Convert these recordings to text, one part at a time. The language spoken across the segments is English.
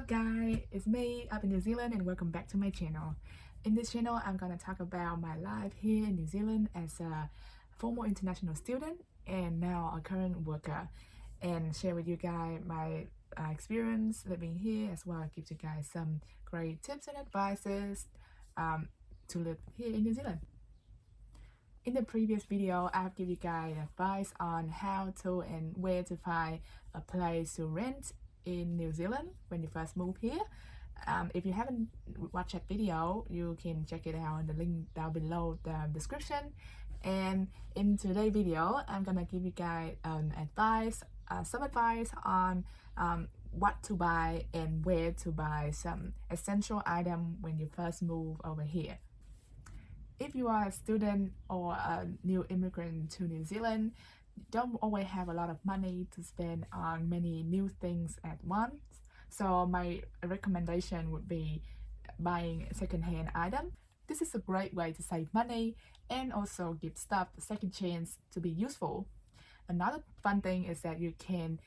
guys, it's me up in New Zealand and welcome back to my channel. In this channel, I'm gonna talk about my life here in New Zealand as a former international student and now a current worker, and share with you guys my experience living here, as well as give you guys some great tips and advices to live here in New Zealand. In the previous video, I've given you guys advice on how to and where to find a place to rent in New Zealand when you first move here. If you haven't watched that video, you can check it out in the link down below the description. And in today's video, I'm gonna give you guys some advice on what to buy and where to buy some essential item when you first move over here. If you are a student or a new immigrant to New Zealand, you don't always have a lot of money to spend on many new things at once. So my recommendation would be buying a second-hand item. This is a great way to save money and also give stuff a second chance to be useful. Another fun thing is that you can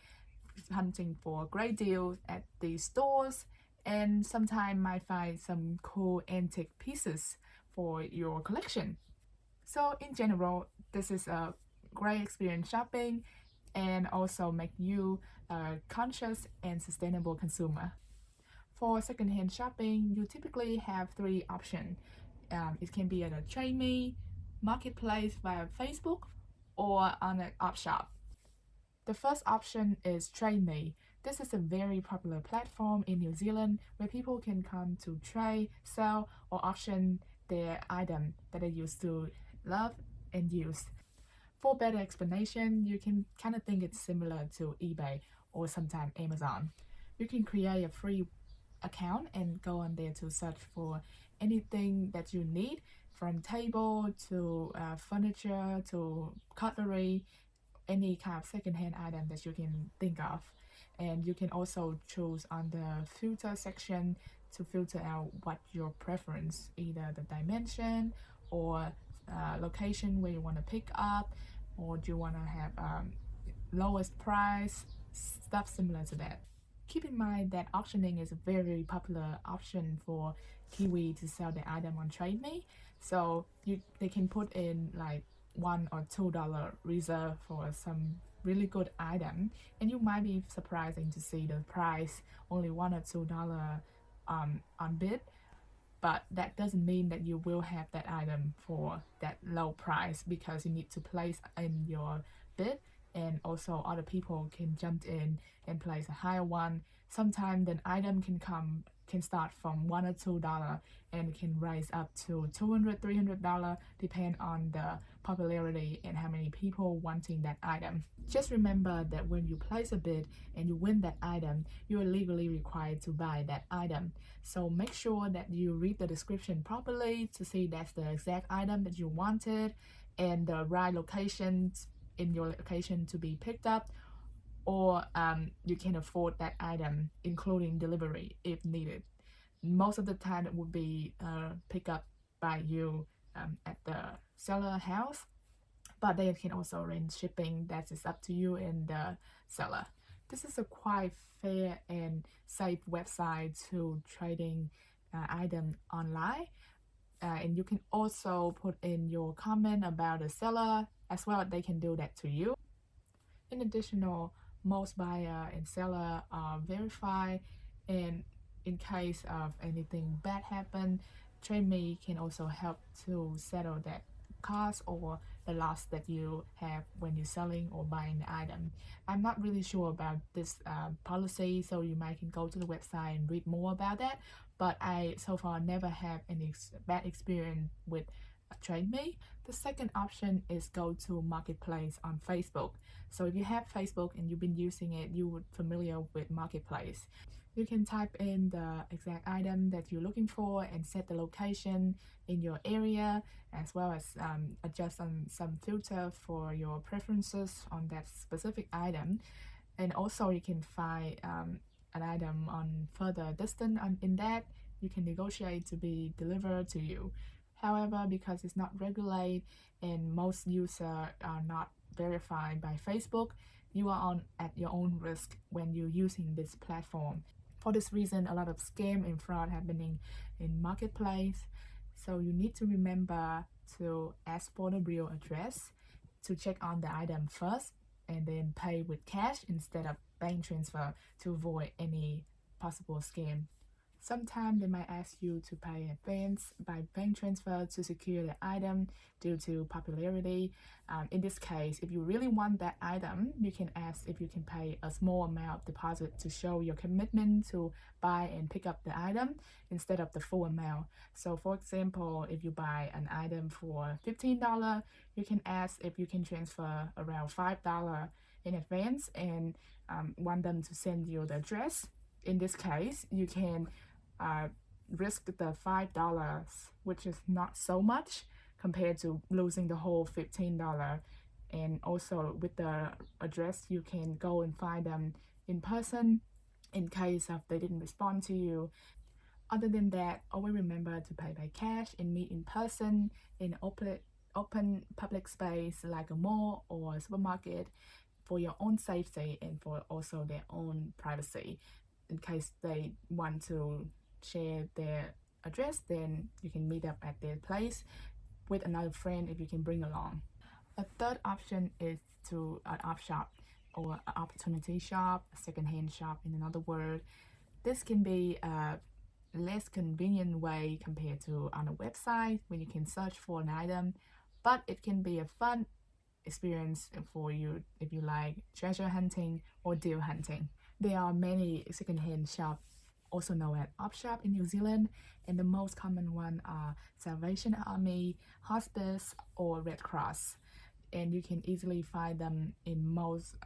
hunting for great deals at these stores, and sometimes might find some cool antique pieces for your collection. So in general, this is a great experience shopping and also make you a conscious and sustainable consumer. For secondhand shopping, you typically have three options. It can be at a Trade Me, marketplace via Facebook, or on an op shop. The first option is Trade Me. This is a very popular platform in New Zealand where people can come to trade, sell, or auction their item that they used to love and use. For better explanation, you can kind of think it's similar to eBay or sometimes Amazon. You can create a free account and go on there to search for anything that you need, from table to furniture to cutlery, any kind of secondhand item that you can think of. And you can also choose on the filter section to filter out what your preference, either the dimension or location where you want to pick up, or do you want to have lowest price, stuff similar to that. Keep in mind that auctioning is a very popular option for Kiwi to sell their item on Trade Me. So they can put in like $1 or $2 reserve for some really good item, and you might be surprising to see the price only $1 or $2 on bid, but that doesn't mean that you will have that item for that low price, because you need to place in your bid, and also other people can jump in and place a higher one. Sometimes the item can start from $1 or $2 and can rise up to $200, $300, depend on the popularity and how many people wanting that item. Just remember that when you place a bid and you win that item, you are legally required to buy that item. So make sure that you read the description properly to see that's the exact item that you wanted and the right locations in your location to be picked up, or you can afford that item including delivery if needed. Most of the time it would be picked up by you at the seller house, but they can also arrange shipping. That is up to you and the seller. This is a quite fair and safe website to trading item online, and you can also put in your comment about the seller as well. They can do that to you. In addition, most buyer and seller are verified, and in case of anything bad happen, Trade Me can also help to settle that cost or the loss that you have when you're selling or buying the item. I'm not really sure about this policy, so you might can go to the website and read more about that, but I so far never have any bad experience with Trade Me. The second option is go to Marketplace on Facebook. So if you have Facebook and you've been using it, you would familiar with Marketplace. You can type in the exact item that you're looking for and set the location in your area, as well as adjust on some filter for your preferences on that specific item. And also you can find an item on further distance in that you can negotiate to be delivered to you. However, because it's not regulated and most users are not verified by Facebook, you are at your own risk when you're using this platform. For this reason, a lot of scam and fraud happening in marketplace. So you need to remember to ask for the real address, to check on the item first, and then pay with cash instead of bank transfer to avoid any possible scam. Sometimes they might ask you to pay in advance by bank transfer to secure the item due to popularity. In this case, if you really want that item, you can ask if you can pay a small amount of deposit to show your commitment to buy and pick up the item instead of the full amount. So for example, if you buy an item for $15, you can ask if you can transfer around $5 in advance and want them to send you the address. In this case, you can risk the $5, which is not so much compared to losing the whole $15. And also with the address, you can go and find them in person in case of they didn't respond to you. Other than that, always remember to pay by cash and meet in person in open public space like a mall or a supermarket for your own safety and for also their own privacy. In case they want to share their address, then you can meet up at their place with another friend if you can bring along. A third option is to an op shop or an opportunity shop, a second-hand shop in another word. This can be a less convenient way compared to on a website when you can search for an item, but it can be a fun experience for you if you like treasure hunting or deal hunting. There are many second-hand shops, also known as op shop in New Zealand, and the most common one are Salvation Army, Hospice, or Red Cross. And you can easily find them in most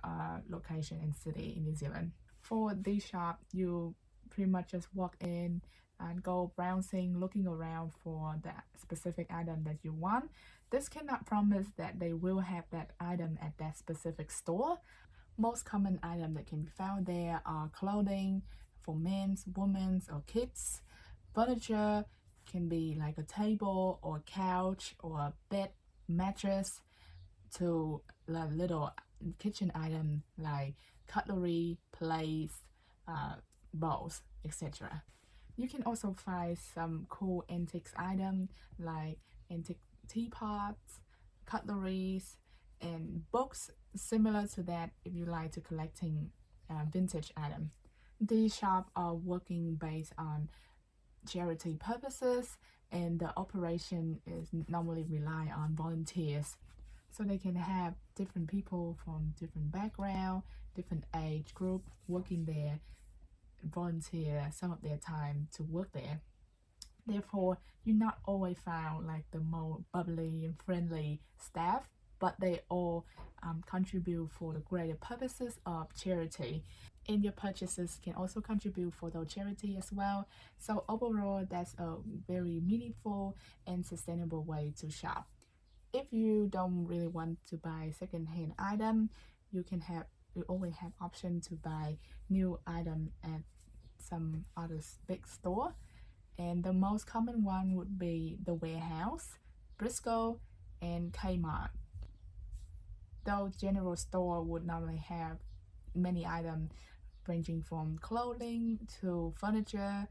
locations and city in New Zealand. For this shop, you pretty much just walk in and go browsing, looking around for that specific item that you want. This cannot promise that they will have that item at that specific store. Most common items that can be found there are clothing for men's, women's, or kids. Furniture can be like a table or couch or a bed, mattress, to a little kitchen item like cutlery, plates, bowls, etc. You can also find some cool antiques items like antique teapots, cutleries, and books similar to that if you like to collecting vintage items. These shops are working based on charity purposes, and the operation is normally rely on volunteers. So they can have different people from different background, different age group working there, volunteer some of their time to work there. Therefore, you not always found like the more bubbly and friendly staff, but they all contribute for the greater purposes of charity. And your purchases can also contribute for the charity as well. So overall, that's a very meaningful and sustainable way to shop. If you don't really want to buy second-hand item, you always have option to buy new item at some other big store. And the most common one would be the Warehouse, Briscoe, and Kmart. Though general store would normally have many items ranging from clothing to furniture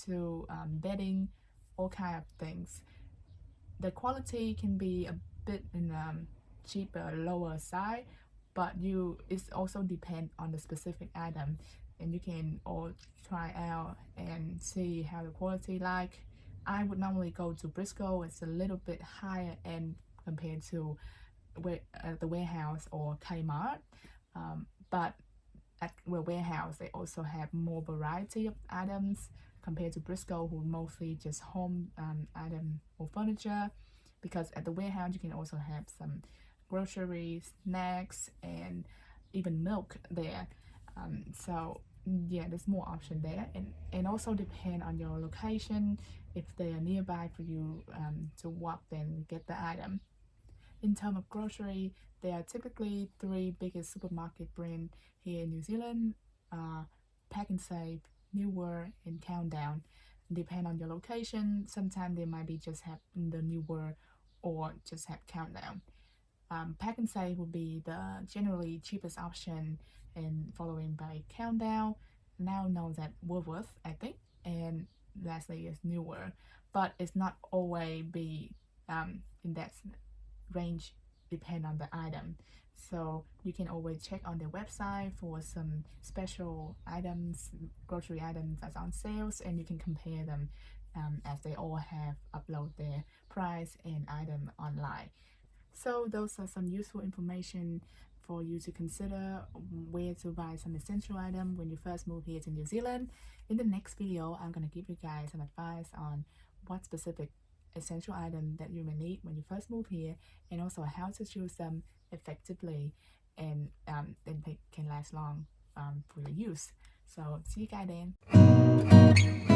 to bedding, all kind of things. The quality can be a bit in cheaper, lower side, but it also depends on the specific item, and you can all try out and see how the quality like. I would normally go to Briscoe. It's a little bit higher end compared to the Warehouse or Kmart, but at the Warehouse they also have more variety of items compared to Briscoe, who mostly just home item or furniture, because at the Warehouse you can also have some groceries, snacks, and even milk there. So yeah, there's more option there, and also depend on your location. If they are nearby for you to walk, then get the item. In terms of grocery, there are typically three biggest supermarket brands here in New Zealand: Pack and Save, New World, and Countdown. Depend on your location. Sometimes they might be just have the New World or just have Countdown. Pack and Save will be the generally cheapest option, and following by Countdown. now known as Woolworth, I think, and lastly is newer, but it's not always be in that range, depend on the item. So you can always check on their website for some special items, grocery items that's on sales, and you can compare them as they all have upload their price and item online. So those are some useful information for you to consider where to buy some essential item when you first move here to New Zealand. In the next video, I'm going to give you guys some advice on what specific essential item that you may need when you first move here, and also how to choose them effectively and they can last long for your use. So see you guys then.